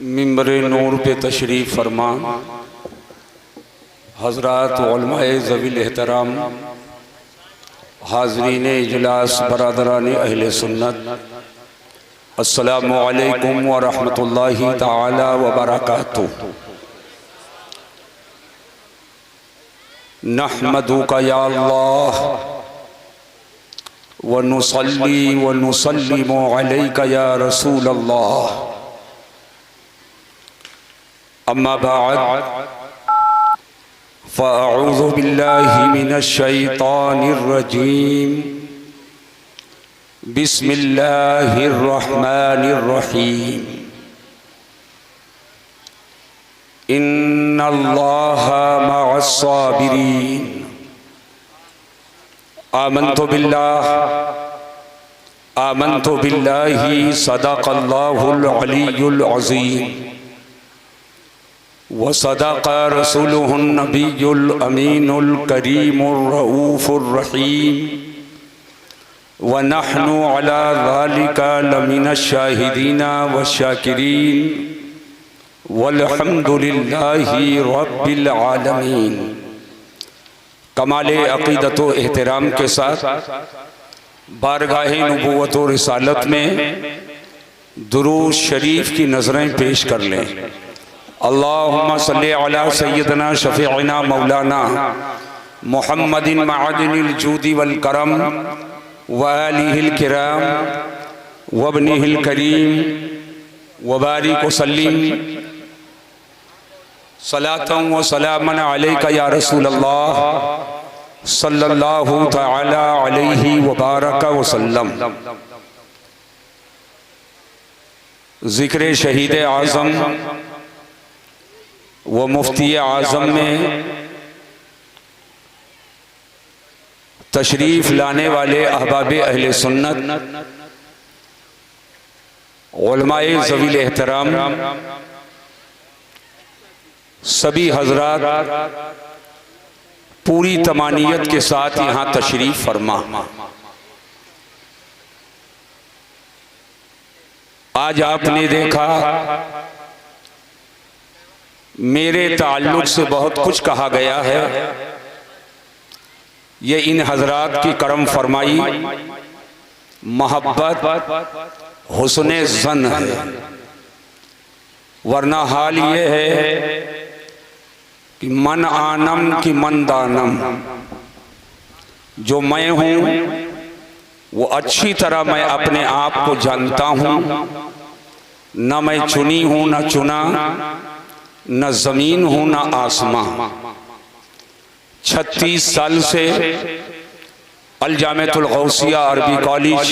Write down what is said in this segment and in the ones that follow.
मिंबरे नूर पे तशरीफ़ फरमा हज़रात उलमाए ज़वील एहतराम, हाज़रीन इजलास, बरादरान अहले सुन्नत, अस्सलामु अलैकुम व रहमतुल्लाहि ताला व बरकातुहू। नहमदुका या अल्लाह व नुसल्ली व नुसल्लिमु अलैका या रसूल अल्लाह। अम्मा बाद फ़अऊज़ु बिल्लाहि मिनश शैतानिर रजीम। बिस्मिल्लाहिर रहमानिर रहीम। इन्नल्लाहा मअस साबिरीन। आमन्तु बिल्लाहि सदक़ल्लाहुल अलियुल अज़ीम व सदक़ रसूलुहुन नबियुल अमीनुल करीमुर रऊफ़ुर रहीम व नहनु अला ज़ालिका लमिनश शाहिदीना व शाकिरीन वल्हम्दुलिल्लाहि रब्बिल आलमीन। कमाले अक़ीदत व एहतराम के साथ बारगाहे नबूवत व रिसालत में दुरूद शरीफ की नज़रें पेश कर लें। अल्लाहुम्मा सल्ली अला सय्यदना शफ़ीअना मौलाना मुहम्मदिन मअदिनिल जूदी वल करम व आलिहिल किराम व इब्निहिल करीम व बारिक व सल्लिम सलातन व सलामन अलैका या रसूल अल्लाह सल्लल्लाहु तआला अलैहि व बारक व सल्लम। ज़िक्र शहीद आज़म व मुफ्ती आज़म में तशरीफ़ लाने वाले अहबाब अहले सुन्नत, उलमाए ज़वील एहतराम, सभी हजरात पूरी तमानियत के साथ यहाँ तशरीफ़ फरमा। आज आपने देखा मेरे ताल्लुक़ से बहुत कुछ कहा गया है। ये इन हजरात की करम फरमाई, मोहब्बत, हुस्ने ज़न है। वरना हाल ये है कि मन आनम की मन दानम। जो मैं हूँ वो अच्छी तरह मैं अपने आप को जानता हूँ। न मैं चुनी हूँ न चुना, न ज़मीन हूँ न आसमां। 36 साल से अल जामिअतुल गौसिया अरबी कॉलेज,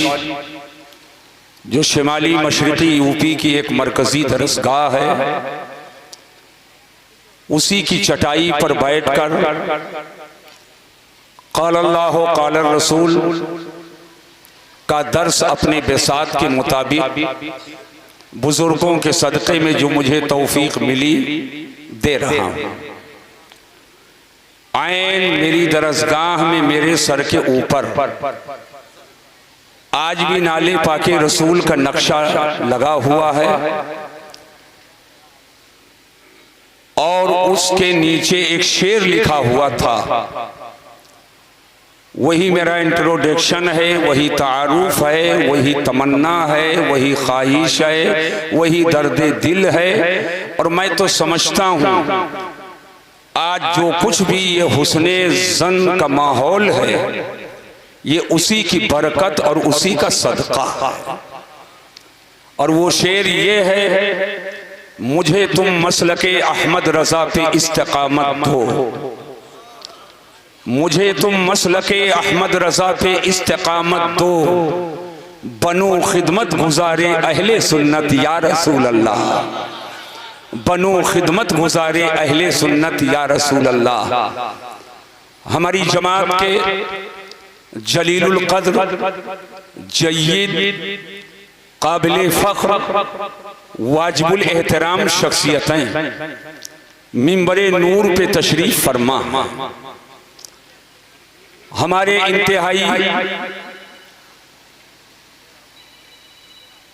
जो शिमाली मशरिकी यूपी की एक मरकज़ी दरसगाह है, उसी की चटाई पर बैठकर क़ाल अल्लाहु क़ाल रसूल का दर्स अपने बेसात के मुताबिक बुजुर्गों के सदक़े में जो मुझे तौफीक मिली दे रहा हूँ। आइन मेरी दरसगाह में मेरे सर के ऊपर आज भी नाले पाके रसूल का नक्शा लगा हुआ है और उसके नीचे एक शेर लिखा हुआ था। वही मेरा इंट्रोडक्शन है, वही तारुफ है, वही तमन्ना है, वही ख्वाहिश है, वही दर्द दिल है। और मैं तो समझता हूँ आज जो कुछ भी ये हुस्ने ज़न का माहौल है, ये उसी की बरकत और उसी का सदका है। और वो शेर ये है, मुझे तुम मसलके अहमद रज़ा पे इस्तिक़ामत दो, मुझे तुम मसलके अहमद रज़ा पे इस्तिक़ामत दो, बनो खिदमत गुजारे अहले सुन्नत या रसूल अल्लाह, बनो खिदमत गुजारे अहले सुन्नत या रसूल अल्लाह। हमारी जमात के जलीलुल क़द्र, जय्यद, काबिल फ़ख्र, वाजिबुल एहतराम शख्सियतें मिंबरे नूर पे तशरीफ़ फरमा। हमारे इंतहाई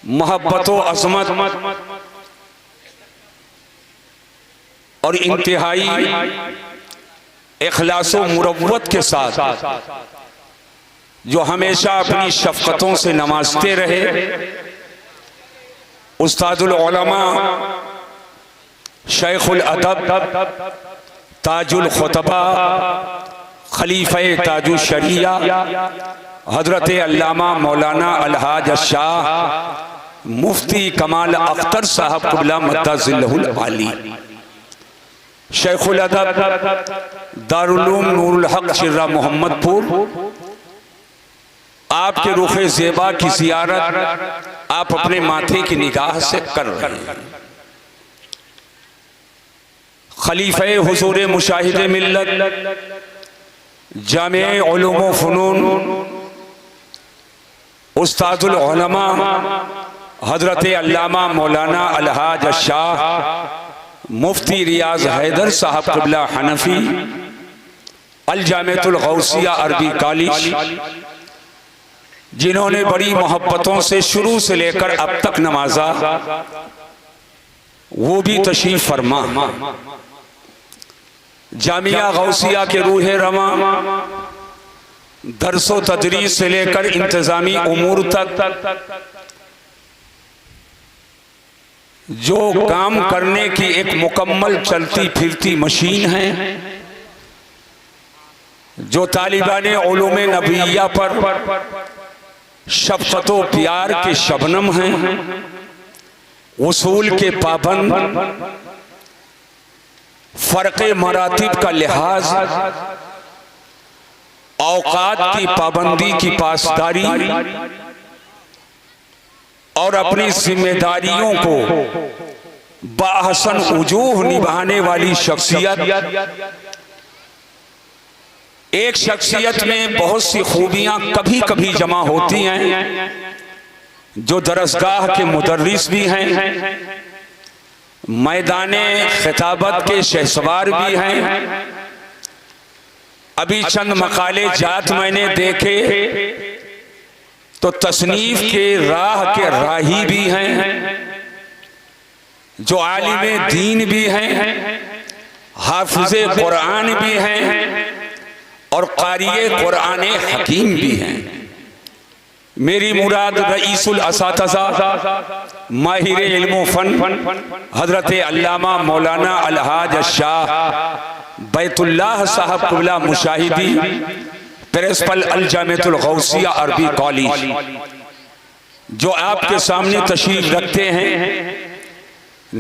मोहब्बत व अज़मत और इंतहाई इखलासो मुरव्वत के साथ जो हमेशा अपनी शफ़क़तों से नवाजते रहे, उस्तादुल उलमा शेखुल अदब ताजुल खुतबा खलीफे ताजुल शरिया हजरत अल्लामा मौलाना अलहाज शाह मुफ्ती कमाल अख्तर साहब क़िबला मद्दाज़िल्लहुल आली, शेखुल अदब दारुल उलूम नूरुल हक चिर्रा मोहम्मदपुर, आपके रुखे ज़ेबा की ज़ियारत आप अपने माथे की निगाह से कर रहे हैं। खलीफे हुजूर मुशाहिद मिल्लत जामे उलूम व फ़ुनून उस्तादुल उलमा हजरत अल्लामा मौलाना अलहाज शाह मुफ्ती रियाज हैदर साहब क़िबला हनफी अल जामिअतुल गौसिया अरबी कॉलेज, जिन्होंने बड़ी मोहब्बतों से शुरू से लेकर अब तक नवाजा, वो भी तशरीफ फरमा। जामिया गौसिया के रूह रमा दरसो तदरीस से लेकर इंतजामी उमूर तक जो काम करने की एक मुकम्मल चलती फिरती मशीन है, जो तालिबान उलूम नबिय्या पर शफ़क़तो प्यार के शबनम हैं, उसूल के पाबंद, फ़र्क़े मरातिब का लिहाज, औक़ात की पाबंदी की पासदारी और अपनी जिम्मेदारियों को बाहसन वजूह निभाने वाली शख्सियत। एक शख्सियत में बहुत सी खूबियां कभी कभी जमा होती हैं, जो दरसगाह के मुदर्रिस भी हैं, मैदाने खिताबत के शहसवार भी हैं। अभी चंद मकाले जात मैंने देखे तो तसनीफ के राह के राही भी हैं, जो आलिम दीन भी हैं, हाफिज़े कुरान भी हैं और क़ारिए कुरान हकीम भी हैं। मेरी मुराद रईसुल असातिज़ा माहिर इल्म फ़न हजरत अल्लामा मौलाना अलहाज शाह बैतुल्लाह साहब क़िबला मुशाहिदी प्रिंसिपल अल जामिअतुल गौसिया अरबी कॉलेज, जो आपके सामने तशरीफ रखते हैं।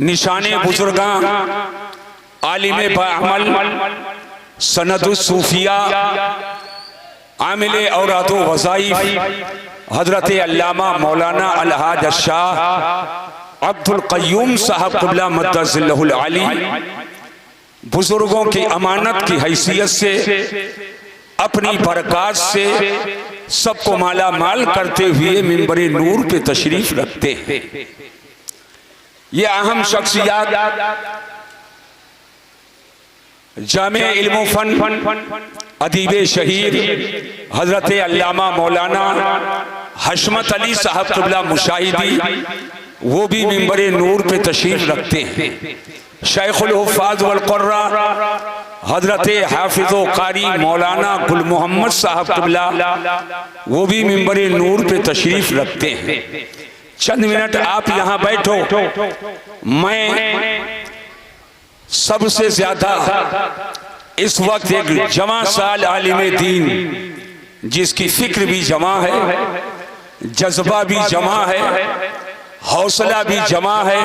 निशाने बुजुर्गां आलिम बाअमल सनदुस सूफिया आमिले औरादो वज़ाइफ हजरत अल्लामा मौलाना अलहाज शाह अब्दुल क़य्यूम साहब क़िबला मद्दाज़िल्लहुल आली, बुजुर्गों की अमानत की हैसियत से अपनी बरक़ात से सबको माला माल करते हुए मिंबरे नूर पे तशरीफ रखते हैं। ये अहम शख्सियत जामे इल्म फ़न अदीब शहीद हजरत अल्लामा मौलाना हशमत अली साहब क़िबला मुशाहिदी, वो भी मिंबरे नूर पे तशरीफ रखते हैं। शेखुल हुफ़ाज़ वल क़ुर्रा हजरत हाफिज़ो क़ारी मौलाना गुल मोहम्मद साहब क़िबला, वो भी मिंबरे नूर पे तशरीफ रखते हैं। चंद मिनट आप यहाँ बैठो, मैं सबसे ज्यादा इस वक्त एक जवां साल आलिम दीन जिसकी फिक्र भी जमा है, जज्बा भी जमा है, हौसला भी जमा है,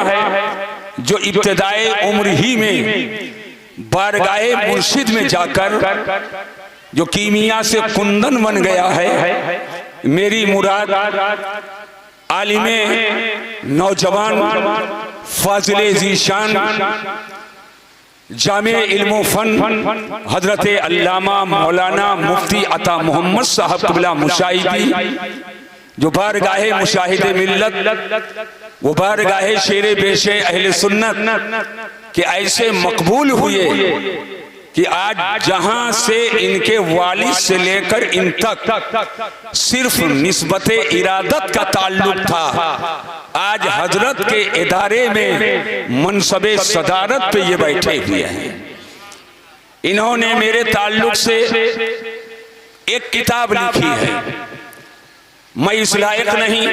जो इब्तिदाए उम्र ही में बारगाहे मुर्शिद में जाकर जो कीमिया से कुंदन बन गया है। मेरी मुराद आलिम नौजवान फाजिले ज़ीशान जामे इल्म फ़न हजरत अल्लामा मौलाना मुफ्ती अता मोहम्मद साहब क़िबला मुशाहिदी, जो बारगाहे मुशाहिद मिल्लत, वो बारगाहे शेर बेशे अहले सुन्नत के ऐसे मकबूल हुए कि आज जहां से इनके वालिद से लेकर इन तक सिर्फ निस्बते इरादत का ताल्लुक था, आज हजरत के इदारे में मनसबे सदारत पे ये बैठे हुए हैं। इन्होंने मेरे ताल्लुक से एक किताब लिखी है। मैं इस लायक नहीं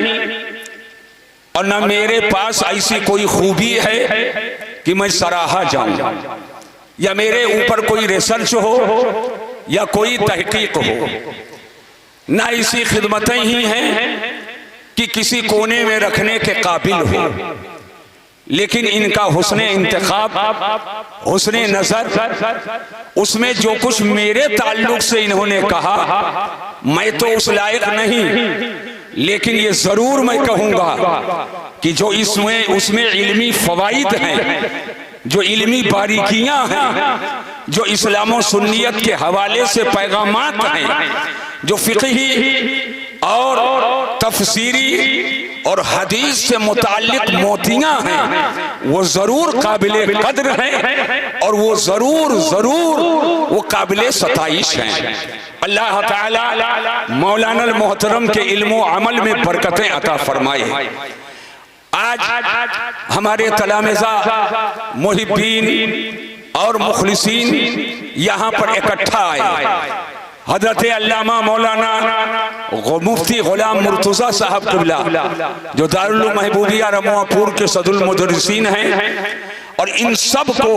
और न मेरे पास ऐसी कोई खूबी है कि मैं सराहा जाऊं, या मेरे ऊपर कोई रिसर्च हो या कोई तहकीक हो। ना ऐसी खिदमतें ही हैं कि किसी कोने में रखने के काबिल हो, लेकिन इनका हुस्न इंतखाब, हुस्न नजर, उसमें जो कुछ मेरे ताल्लुक से इन्होंने कहा, मैं तो उस लायक नहीं, लेकिन ये जरूर मैं कहूंगा कि जो इसमें उसमें इल्मी फवाइद हैं, जो इल्मी बारीकियां हैं, जो इस्लाम सुन्नियत के हवाले से पैगामात हैं, जो फिक़ही और तफसीरी और हदीस से मुताल्लिक मोतियां हैं, वो जरूर काबिले कद्र हैं और वो जरूर वो काबिले सताइश हैं। अल्लाह ताला मौलाना मोहतरम के इल्म और अमल में बरकतें अता फरमाए। आज हमारे तलामिज़ा, मुहिब्बीन और मुखलिसीन यहाँ पर इकट्ठा आए। हजरत अल्लामा मौलाना मुफ्ती गुलाम मुर्तज़ा साहब क़िबला, जो दारुल महबूबिया रमवापुर के सदरुल मुदर्रिसीन हैं, और इन सब को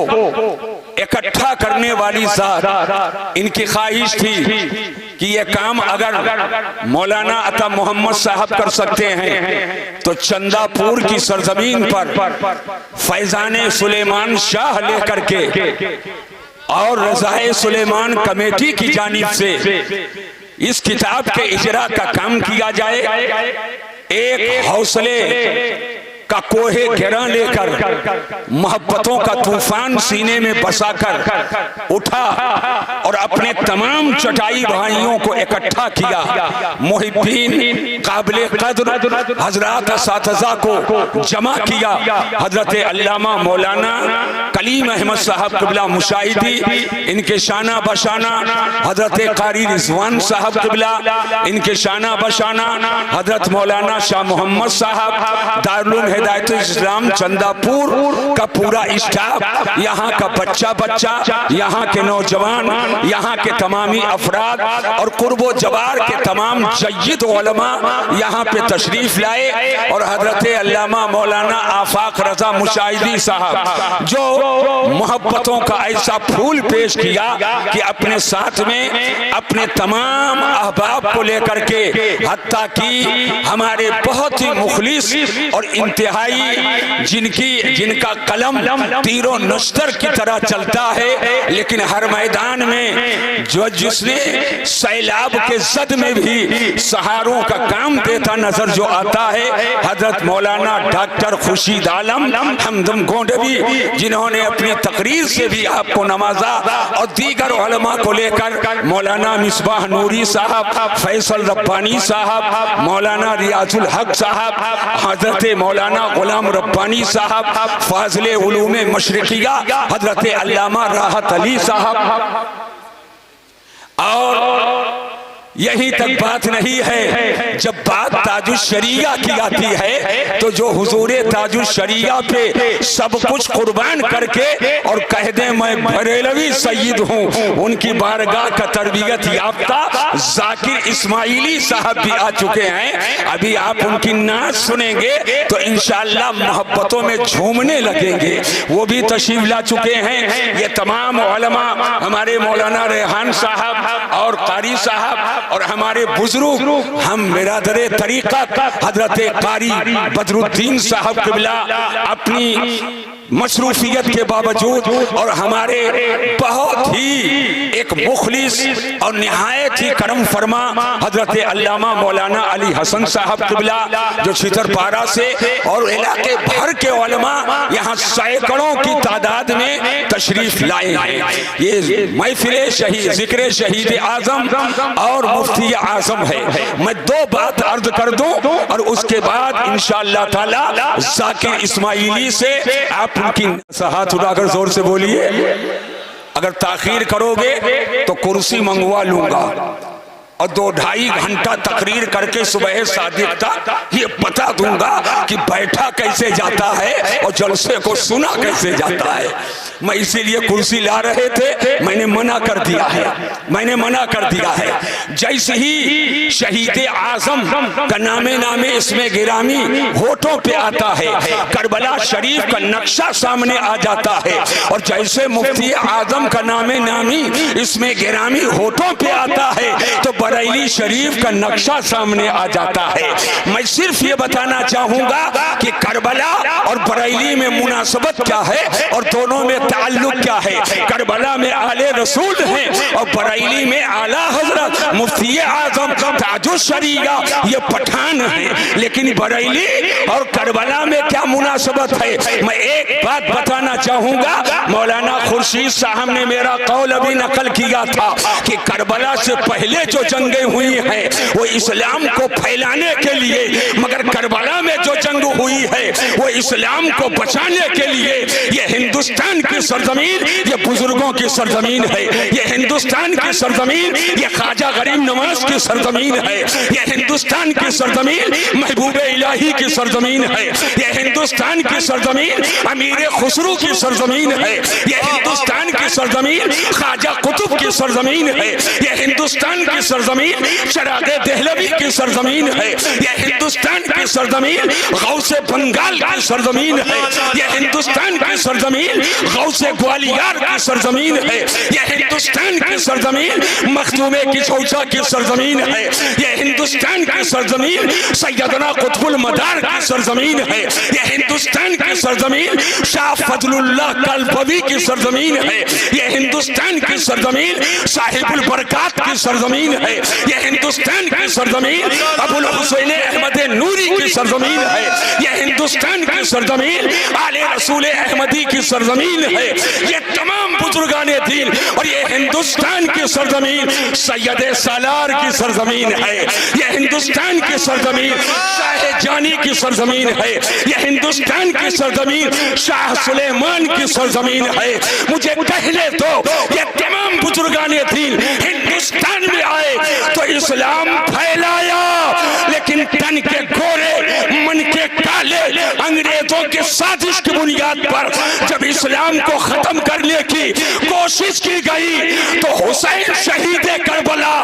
इकट्ठा करने वाली ज़ात, इनकी ख्वाहिश थी कि ये काम अगर मौलाना अता मोहम्मद साहब कर सकते हैं तो चंदापुर की सरजमीन पर फैजान सुलेमान शाह लेकर के और रज़ाए सुलेमान कमेटी की जानिब से इस किताब के इजरा का काम किया जाए। एक हौसले का कोहे गिरा लेकर मोहब्बतों का तूफान सीने में बसाकर उठा और अपने तमाम चटाई भाइयों को इकट्ठा किया। मुहिब्बीन काबिले कद्र हजरात असातिज़ा को जमा किया। हजरत अल्लामा मौलाना कलीम अहमद साहब क़िबला मुशाहिदी, इनके शाना बशाना हजरत कारी रिजवान साहब क़िबला, इनके शाना बशाना हजरत मौलाना शाह मोहम्मद साहब, दारुल हिदायतुल इस्लाम चंदापुर का पूरा स्टाफ, यहाँ का बच्चा, यहाँ के नौजवान, यहाँ के तमामी अफराद और कुर्बो जवार के तमाम जय्यद उलमा यहाँ पे तशरीफ लाए। और हजरत अल्लामा मौलाना आफाक रजा मुशाहिदी साहब, जो मोहब्बतों का ऐसा फूल पेश किया कि अपने साथ में अपने तमाम अहबाब को लेकर के, हत्ता कि हमारे बहुत ही मुखलिस और इंतहाई जिनका कलम तीरों नश्तर की तरह चलता है, लेकिन हर मैदान में जिसने सैलाब के जद में भी सहारों का काम देता नजर जो आता है, हजरत मौलाना डॉक्टर खुर्शीद आलम हमदम गोंडवी, जिन्होंने अपनी तकरीर से भी आपको नवाजा, और दीगर उलमा को लेकर मौलाना मिसबाह नूरी साहब, फैसल रब्बानी साहब, मौलाना रियाजुल हक साहब, हजरत मौलाना गुलाम रब्बानी साहब, फाज़िले उलूमे मशरिकिया हजरत अल्लामा राहत अली साहब। और यही तक बात नहीं है, जब बात ताजुश शरिया की आती है तो जो हुजूरे ताजुश शरिया पे सब कुछ कुर्बान करके और कह दे मैं बरेलवी सईद हूँ, उनकी बारगाह का तरबियत याफ्ता जाकिर इस्माइली साहब भी आ चुके हैं। अभी आप उनकी नाच सुनेंगे तो इंशाअल्लाह मोहब्बतों में झूमने लगेंगे, वो भी तशरीफ ला चुके हैं। ये तमाम उलमा, हमारे मौलाना रेहान साहब और कारी साहब और हमारे बुजुर्ग, हम बिरादरे तरीक़त हजरत कारी बदरुद्दीन साहब क़िबला अपनी मशरूफियत के बावजूद और हमारे बहुत ही एक मुखलिस और निहायत ही करम फरमा हजरत अल्लामा मौलाना अली हसन साहब क़िबला, जो छितरपारा से और इलाके भर के उलमा यहाँ सैकड़ों की तादाद में तशरीफ लाए हैं। ये महफिल शहीद जिक्र शहीद आजम और मुफ्ती आजम है। मैं दो बात अर्ज कर दूं और उसके बाद इंशाअल्लाह ताला जाकिर इस्माइली से आप उनकी हाथ उठाकर जोर से बोलिए अगर ताखीर करोगे तो कुर्सी मंगवा लूंगा और 2-2.5 घंटा तकरीर करके सुबह सादिक तक ये बता दूंगा कि बैठा कैसे जाता है और जलसे को सुना कैसे जाता है। मैं इसीलिए कुर्सी ला रहे थे, मैंने मना कर दिया है, मैंने मना कर दिया है। जैसे ही शहीद आजम का नामे इसमें गिरामी होठों पे आता है, करबला शरीफ का नक्शा सामने आ जाता है, और जैसे मुफ्ती आजम का नामी इसमें गिरामी होठों पे आता है तो बरेली शरीफ का नक्शा सामने आ जाता है। मैं सिर्फ ये बताना चाहूंगा कि करबला और बरेली में मुनासबत क्या है और दोनों में ताल्लुक क्या है। करबला में आले रसूल हैं और बरेली में आला हजरत मुफ्ती आजम ताजुश शरीया ये पठान हैं। लेकिन बरेली और करबला में क्या मुनासबत है, मैं एक बात बताना चाहूंगा। मौलाना खुर्शीद साहब ने मेरा कौल अभी नकल किया था कि करबला से पहले जो जंगें हुई हैं वो इस्लाम को फैलाने के लिए, मगर करबला में जो जंग हुई है वो इस्लाम को बचाने के लिए। ये हिंदुस्तान की सरजमीन ये बुजुर्गों की सरजमीन है, ये हिंदुस्तान की सरजमीन ये ख्वाजा गरीब नवाज की सरजमीन है, ये हिंदुस्तान की सरजमीन महबूब इलाही की सरजमीन है, ये हिंदुस्तान की सरजमीन अमीर खुसरू की सरजमीन है, ये हिंदुस्तान की सरजमीन ख्वाजा कुतुब की सरजमीन है, ये हिंदुस्तान की सरजमीन चरागे दहलवी की सरजमीन है, ये हिंदुस्तान की सरजमीन गौसे बंगाल की सरजमीन है, ये हिंदुस्तान की सरजमीन गौसे ग्वालियर की सरजमीन है, ये हिंदुस्तान की सरजमीन मखदूमे की चौचा की सरजमीन है, ये हिंदुस्तान की सरजमीन सैयदना कुतुबुल मदार की सरजमीन है, ये हिंदुस्तान की सरजमीन शाह फजलुल्लाह कल्पवी की सरजमीन है, ये हिंदुस्तान की सरजमीन साहिबुल बरकात की सरजमीन है, ये हिंदुस्तान की सरजमीन अबुल हुसैन अहमद नूरी की सरजमीन है, ये हिंदुस्तान की सरजमीन आले रसूल अहमदी की सरजमीन है, ये तमाम बुजुर्गाने दीन और ये हिंदुस्तान की सरजमीन सैयद सालार की सरजमीन है, ये हिंदुस्तान की सरजमीन शाह जानी की सरजमीन है, ये हिंदुस्तान की सरजमीन शाह सुलेमान की सरजमीन है। मुझे कहने दो, ये तमाम बुजुर्गाने दीन हिंदुस्तान में आए तो इस्लाम फैलाया, लेकिन तन के गोरे मन के काले अंग्रेजों के साजिश की बुनियाद पर जब इस्लाम को खत्म करने की कोशिश की गई तो हुसैन शहीद करबला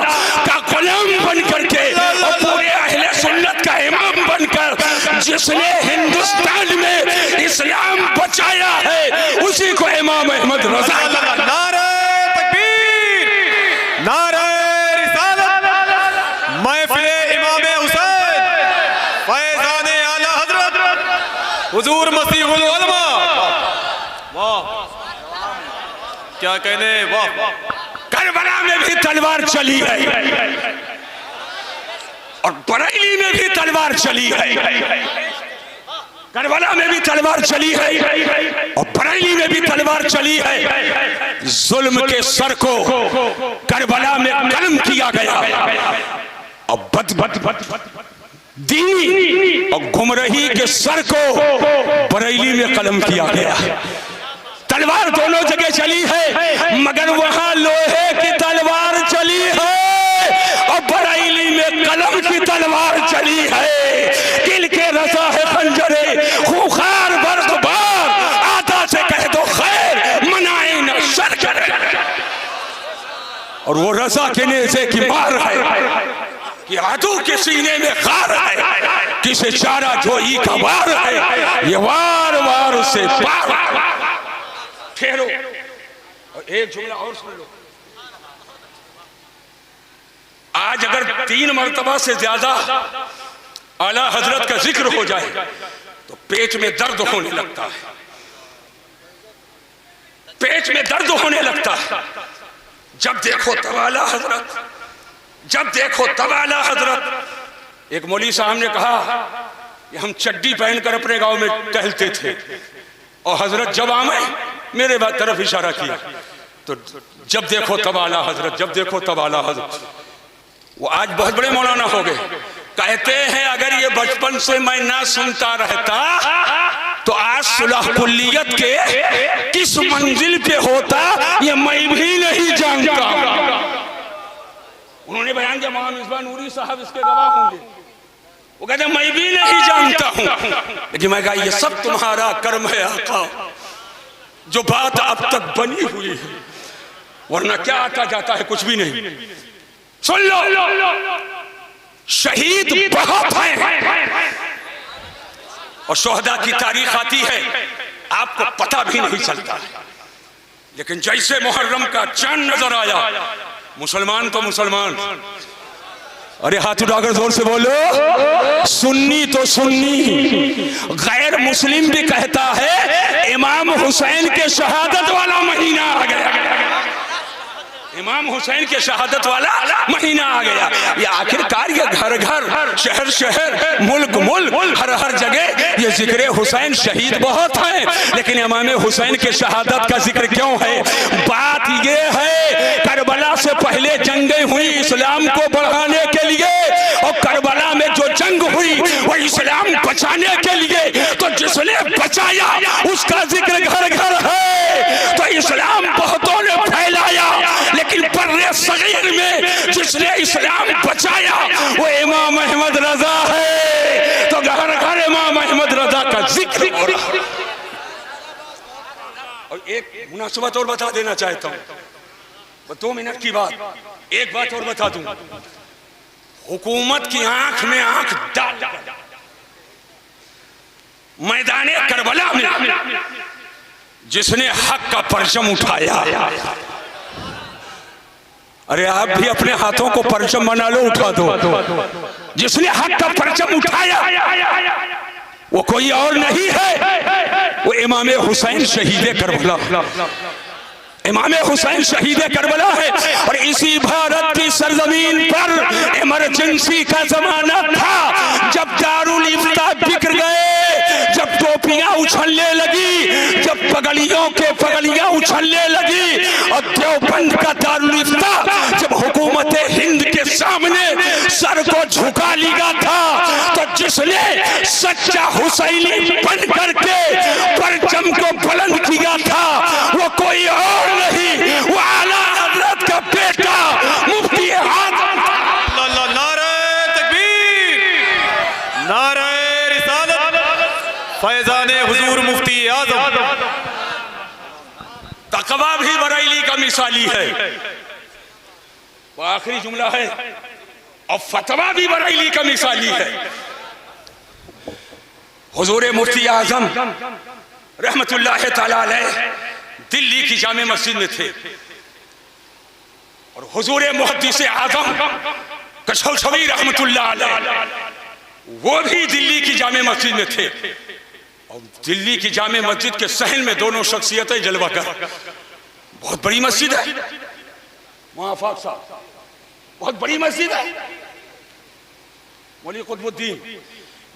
का गुलाम बन करके और पूरे अहले सुन्नत का इमाम बनकर जिसने हिंदुस्तान में इस्लाम बचाया है उसी को इमाम अहमद रजा। नारे तकबीर, नारे रिसालत, महफिले इमाम हुसैन, फैज़ाने आला हज़रत हुजूर मसीहुल उलमा। वाह क्या कहने, वाह। करबला में भी तलवार चली है और बरेली में भी तलवार चली है। करबला में भी तलवार चली है और बरेली में भी तलवार चली है। जुल्म के सर को करबला में कलम किया गया और दीन और गुमराही के सर को बरेली में कलम किया गया। तलवार दोनों जगह चली है, मगर वहां लोहे की तलवार चली है और बरेली में कलम की तलवार चली है। किल के रसा है खंजरे खूंखार बर्दबार, आता से कह दो खैर मनाए न शर करे। और वो रसा के नेज़े की मार है कि आदू के सीने में खार है, किसे चारा जोई का वार है, ये वार वार से पार। ठहरो और एक जुमला और सुन लो। आज अगर 3 मरतबा से ज्यादा आला हजरत का जिक्र हो जाए तो पेट में दर्द होने लगता है, पेट में दर्द होने लगता है। जब देखो तब आला हजरत, जब देखो तब आला हजरत। एक मौलवी साहब ने कहा कि हम चड्डी पहनकर अपने गांव में टहलते थे और हजरत जब आए मेरे तरफ इशारा किया तो जब देखो तब आला हजरत, जब देखो तब आला हजरत। वो आज बहुत बड़े मौलाना हो गए। कहते हैं अगर ये बचपन से मैं ना सुनता रहता तो आज सुलह कुल्लियत के किस मंजिल पे होता ये मैं भी नहीं जानता। उन्होंने बयान किया, मौलाना मिसबाह नूरी साहब इसके गवाह होंगे। वो कहते मैं भी नहीं जानता हूं, लेकिन मैं कहा ये सब तुम्हारा कर्म है आका, जो बात अब तक बनी हुई है, वरना क्या आता जाता है, कुछ भी नहीं। सुन लो, शहीद बहुत हैं और शोहदा की तारीख आती है, आपको पता भी नहीं चलता है। लेकिन जैसे मुहर्रम का चांद नजर आया, मुसलमान तो मुसलमान, अरे हाथ उठाकर जोर से बोलो, सुन्नी तो सुन्नी, गैर मुस्लिम भी कहता है इमाम हुसैन के शहादत वाला महीना आ गया, इमाम हुसैन के शहादत वाला महीना आ गया। ये आखिरकार ये घर घर, शहर शहर, मुल्क मुल्क, हर हर जगह ये जिक्र हुसैन शहीद बहुत है, लेकिन इमाम हुसैन के शहादत का जिक्र क्यों है? बात ये है, करबला से पहले जंगें हुई इस्लाम को बढ़ाने के लिए, और करबला में जो जंग हुई वो इस्लाम बचाने के लिए, तो जिसने बचाया उसका जिक्र घर घर है। तो इस्लाम बहुतों ने फैलाया, लेकिन बर्रे सगीर में जिसने इस्लाम बचाया वो इमाम अहमद रजा है। तो घर घर इमाम अहमद रजा का जिक्र हो रहा है। और एक मुनासिबत और बता देना चाहता हूं, 2 मिनट की बात, एक बात और बता दूं, हुकूमत की आंख में आंख डाल मैदाने करबला में जिसने हक का परचम उठाया, अरे आप भी अपने हाथों को परचम बना लो, उठा दो, जिसने हक का परचम उठाया वो कोई और नहीं है, वो इमाम हुसैन शहीद करबला, इमाम हुसैन शहीद करबला है। और इसी भारत की सरजमीन पर इमरजेंसी का जमाना था, जब दारुल इफ्ता बिखर गए, जब टोपियां उछलने लगी, जब पगड़ियों के पगड़ियां उछलने लगी, और देवबंद का दारुल इफ्ता जब हुकूमत हिंद के सामने सर को झुका लिया था, तो जिसने सच्चा हुसैनी बन करके परचम को बुलंद किया था वो कोई और नहीं, वो आला हजरत का बेटा मुफ्ती आजम। नारे तकबीर, नारे रिसालत, फैजाने हुजूर मुफ्ती आजम। तकवा भी बरेली का मिसाली है, वो आखिरी जुमला है, और फतवा भी बरेली का मिसाली है। हुजूर मुफ्ती आजम रहमतुल्लाह ताला अलैह दिल्ली की जामे मस्जिद में थे, और हुजूर मुहद्दिस आजम कशौशवी रहमतुल्लाह अलैह वो भी दिल्ली की जामे मस्जिद में थे। और दिल्ली की जामे मस्जिद के सहन में दोनों शख्सियतें जलवा कर, बहुत बड़ी मस्जिद है, मुआफ़ाक़ साहब बहुत बड़ी मस्जिद है, मौलवी कुतुबुद्दीन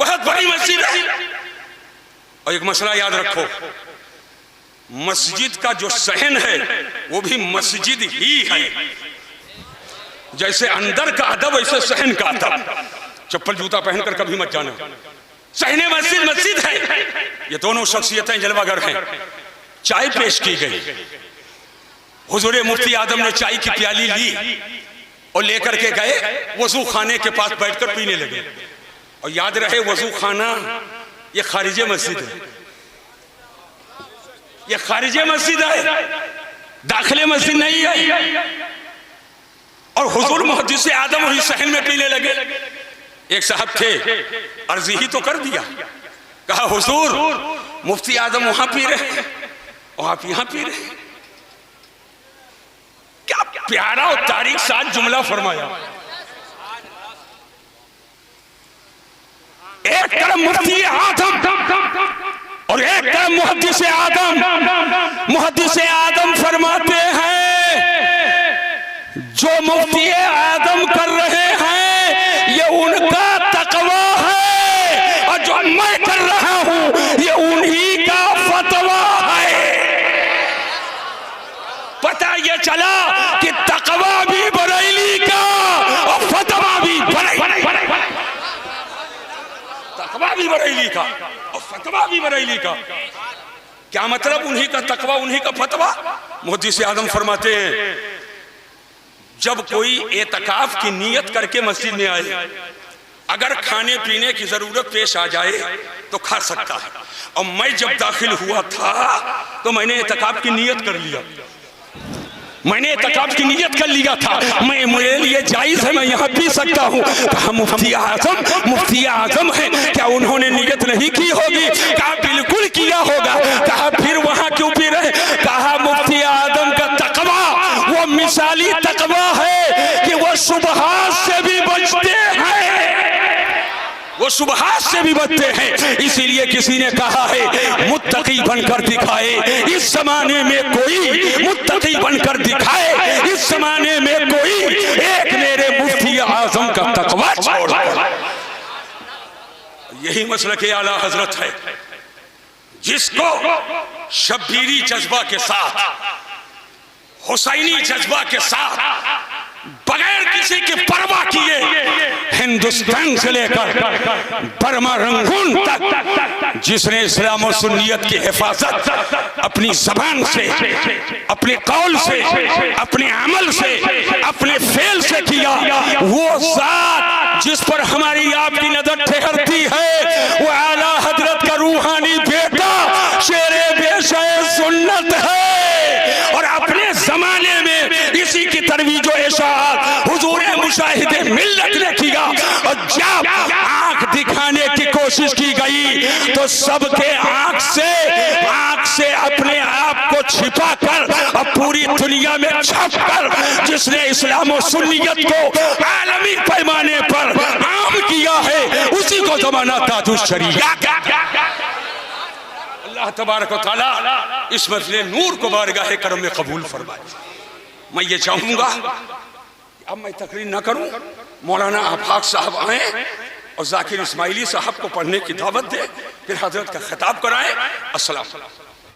बहुत बड़ी मस्जिद है। और एक मसला याद रखो, मस्जिद का जो सहन है वो भी मस्जिद ही है, जैसे अंदर का अदब वैसे सहन का अदब। चप्पल जूता पहनकर कभी मत जाना, सहने मस्जिद मस्जिद है। ये दोनों शख्सियतें जलवागर हैं। चाय पेश की गई, हुजूर मुफ्ती आजम ने चाय की प्याली ली और लेकर के गए वजू खाने के पास बैठकर पीने लगे। और याद रहे वजू खाना ये खारिजे मस्जिद है, ये खारिजे मस्जिद है, दाखिले मस्जिद नहीं है। और हुजूर मुहद्दिस आदम वही सहन में पीने लगे। एक साहब थे, अर्ज ही तो कर दिया, कहा हुजूर मुफ्ती आदम वहां पी रहे और आप यहां पी रहे। क्या प्यारा और तारीख साथ जुमला फरमाया। एक तरफ मुफ्ती आदम और एक तरफ मुहद्दिस आदम। मुहद्दिस आदम फरमाते हैं जो मुफ्ती आदम कर रहे हैं ये उनका तकवा है, और जो मैं कर रहा हूं ये उन्हीं का फतवा है। पता ये चला कि तकवा भी बरेली का और फतवा भी बरेली। तकवा भी बरेली का और फतवा भी बरेली का। क्या मतलब? उन्हीं का तकवा उन्हीं का फतवा। मुहद्दिस आज़म फरमाते हैं जब कोई एतकाफ की नीयत करके मस्जिद में आए, अगर खाने पीने की जरूरत पेश आ जाए तो खा सकता है। और मैं जब दाखिल हुआ था तो मैंने एतकाफ की नीयत कर लिया, मैंने एतकाफ की नीयत कर लिया था। मैं मेरे लिए जायज है, मैं यहाँ पी सकता हूँ। कहा मुफ्ती आजम है, क्या उन्होंने नीयत नहीं की होगी? कहा बिल्कुल किया होगा। कहा फिर वहाँ क्यों पी रहे? कहा मुफ्ती आजम का तकवा वो मिसाली तकवा है कि वो सुबहात से भी बचते हैं, वो सुबहात से भी बचते हैं। इसीलिए किसी ने कहा है मुत्तकी बनकर दिखाए इस जमाने में कोई, मुत्तकी बनकर दिखाए इस जमाने में कोई, एक मेरे मुफ्ती आजम का तकवा छोड़। यही मसलक आला हजरत है, जिसको शब्बीरी जज्बा के साथ, हुसैनी जज्बा के साथ, बगैर किसी की परवाह किए हिंदुस्तान से लेकर बर्मा रंगून तक जिसने इस्लाम और सुन्नियत की हिफाजत अपनी जबान से, अपने कौल से, अपने अमल से, अपने फेल से किया, वो ज़ात जिस पर हमारी आपकी नजर ठहरती है वो आला हजरत का रूहानी बेटा शेरे बेशे सुन्नत है। और अपने जमाने में इसी की तरवीज व इशाअत हुजूर मुशाहिदे मिल्लत ने किया। और जब आंख दिखाने की कोशिश की गई तो सबके आंख से अपने आप को छिपा कर और पूरी दुनिया में छप कर जिसने इस्लाम और सुन्नियत को आलमी पैमाने पर आम किया है उसी को ज़माना ताजुश शरीयत। अल्लाह तबारक व तआला इस मजलिस नूर को बारगाह करम में कबूल फरमाए। मैं ये चाहूंगा अब मैं तकरीर ना करूं, मौलाना आफाक साहब आए और जाकिर इस्माइली साहब को पढ़ने की दावत दे, फिर हजरत का खिताब कराएं। अस्सलाम।